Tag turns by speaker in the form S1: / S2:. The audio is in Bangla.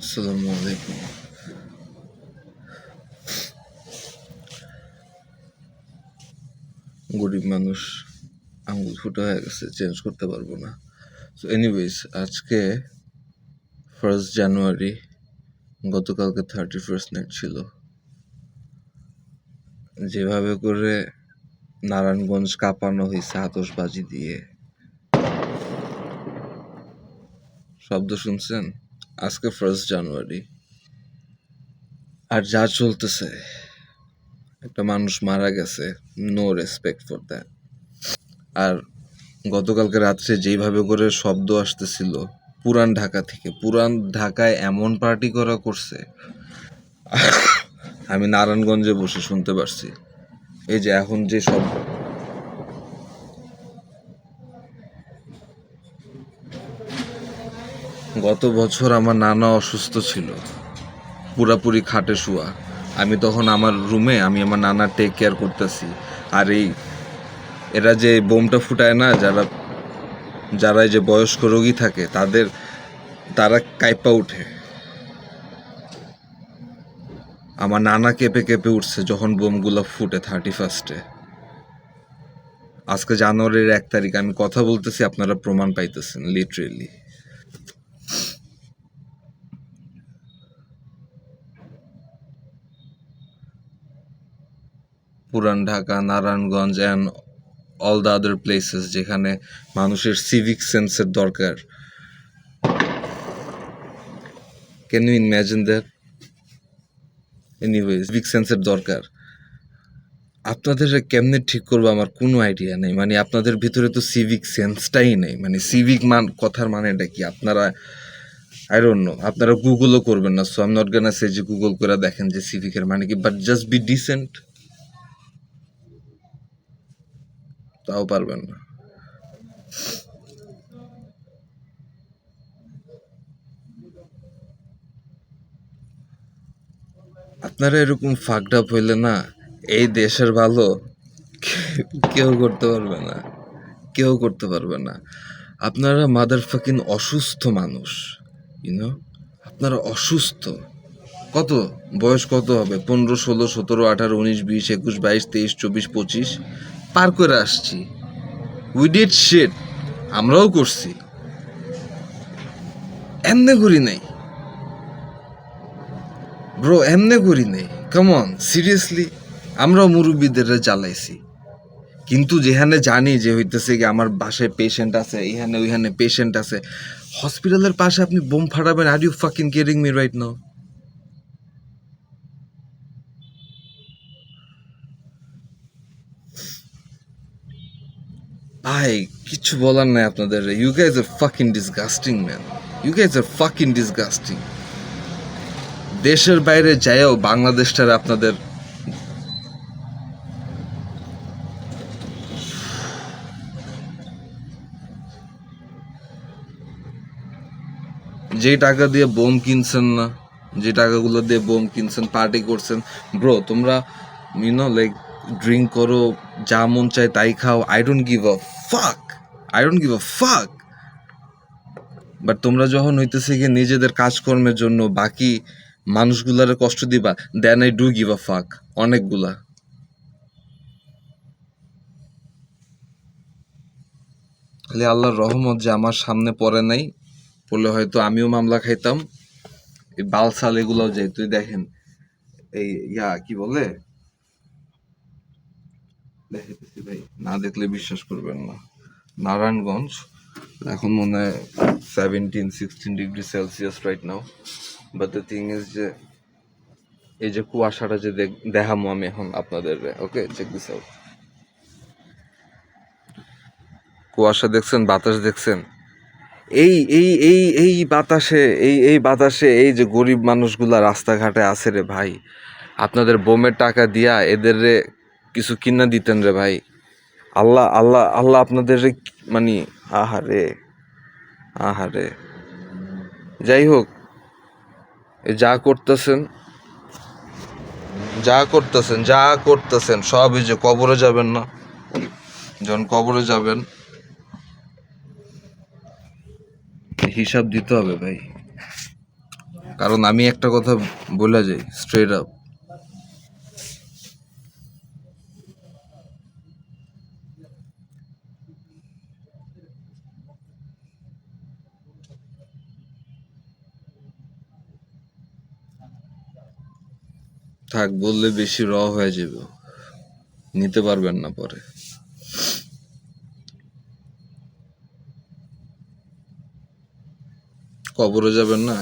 S1: আসসালামু আলাইকুম। গরিব মানুষ, আঙুল ফুটো হয়ে গেছে, চেঞ্জ করতে পারবো না। সো এনিওয়েজ, আজকে 1 জানুয়ারি, গতকালকে 31 নাইট ছিল। যেভাবে করে নারায়ণগঞ্জ কাঁপানো হয়েছে আতশবাজি দিয়ে, শব্দ শুনছেন? আজকে 1 জানুয়ারি, আর যা চলতেছে, একটা মানুষ মারা গেছে, নো রেসপেক্ট ফর দ্যাট। আর গতকালকে রাত্রে যেইভাবে করে শব্দ আসতেছিল পুরান ঢাকা থেকে, পুরান ঢাকায় এমন পার্টি করা করছে, আমি নারায়ণগঞ্জে বসে শুনতে পারছি। এই যে এখন যে সব, গত বছর আমার নানা অসুস্থ ছিল, পুরাপুরি খাটে শোয়া। আমি তখন আমার রুমে, আমি আমার নানার টেক কেয়ার করতেছি। আর এরা যে বোমটা ফুটায় না, যারা যারা এই যে বয়স্ক রোগী থাকে, তারা কাইপা উঠে। আমার নানা কেঁপে কেঁপে উঠছে যখন বোমগুলো ফুটে 31-এ। আজকে জানুয়ারির 1 তারিখ, আমি কথা বলতেছি, আপনারা প্রমাণ পাইতেছেন লিটারেলি। পুরান Dhaka, Narayanganj and all the other places যেখানে মানুষের সিভিক সেন্সের দরকার। Can you imagine that? Anyway, civic সেন্সের দরকার। আপনাদের কেমনে ঠিক করবো আমার কোনো আইডিয়া নেই। মানে আপনাদের ভিতরে তো সিভিক সেন্সটাই নেই। মানে সিভিক কথার মানেটা কি আপনারা, আই ডোন্ট নো। আপনারা গুগলও করবেন না, so I am not gonna say যে গুগল করে দেখেন যে সিভিকের মানে কি, বাট জাস্ট বি ডিসেন্ট, তাও পারবেন না। আপনারা এরকম ফাকড আপ হইলে না, এই দেশের ভালো কেউ করতে পারবে না, কেউ করতে পারবে না। আপনারা মাদার ফাকিং অসুস্থ মানুষ, ইউনো, আপনারা অসুস্থ। কত বয়স কত হবে? 15, 16, 17, 18, 19, 20, 21, 22, 23, 24, 25 পার করে আসছি। উই ডিড শিট, আমরাও করছি, এমনে করি নাই ব্রো, এমনে করি নাই। কাম অন, সিরিয়াসলি, আমরাও মুরব্বীদের জ্বালাইছি। কিন্তু যেখানে জানি যে হইতেছে কি আমার বাসায় পেশেন্ট আছে, এখানে ওইখানে পেশেন্ট আছে, হসপিটালের পাশে আপনি bomb ফাটাবেন? Are you fucking kidding me right now? ভাই, কিচ্ছু বলার নাই আপনাদের। You guys R fucking disgusting man, you guys R fucking disgusting. দেশের বাইরে যাইও বাংলাদেশটার আপনাদের, যে টাকা দিয়ে বোম কিনছেন না, যে টাকাগুলো দিয়ে বোম কিনছেন, পার্টি করছেন, ব্রো তোমরা ইউনো লাইক ড্রিঙ্ক করো, যা মন চায় তাই খাও, আই ডোন্ট গিভ আ ফাক, আই ডোন্ট গিভ আ ফাক। বাট তোমরা যখন হইতেছে গিয়ে নিজেদের কাজকর্মের জন্য বাকি মানুষগুলার কষ্ট দিবা, then I do give a fuck, অনেকগুলা। খালি আল্লাহর রহমত যে আমার সামনে পড়ে নাই, পড়লে হয়তো আমিও মামলা খাইতাম। এই বালসাল এগুলোও যাই, তুই দেখেন এই কি বলে, দেখাইতেছি ভাই, না দেখলে বিশ্বাস করবেন না। নারায়ণগঞ্জ এখন মনে হয় 17-16 degree Celsius right now. But the thing is যে এই যে কুয়াশাটা যে দেখামো আমি এখন আপনাদের, ওকে চেক দিস আউট। কুয়াশা দেখছেন, বাতাস দেখছেন, এই এই এই এই বাতাসে, এই বাতাসে এই যে গরিব মানুষগুলা রাস্তাঘাটে আছে রে ভাই, আপনাদের বোমের টাকা দিয়া এদের কিছু কিনা দিতেন রে ভাই। আল্লাহ আল্লাহ আল্লাহ আপনাদের মানে, আহারে আহারে। যাই হোক, যা করতেছেন, যা করতেছেন সব এই যে কবরে যাবেন না, যখন কবরে যাবেন হিসাব দিতে হবে ভাই। কারণ আমি একটা কথা বলে যাই স্ট্রেট আপ, থাক বললে বেশি হয়ে যাবে, নিতে পারবেন না পরে। কবরে যাবেন না?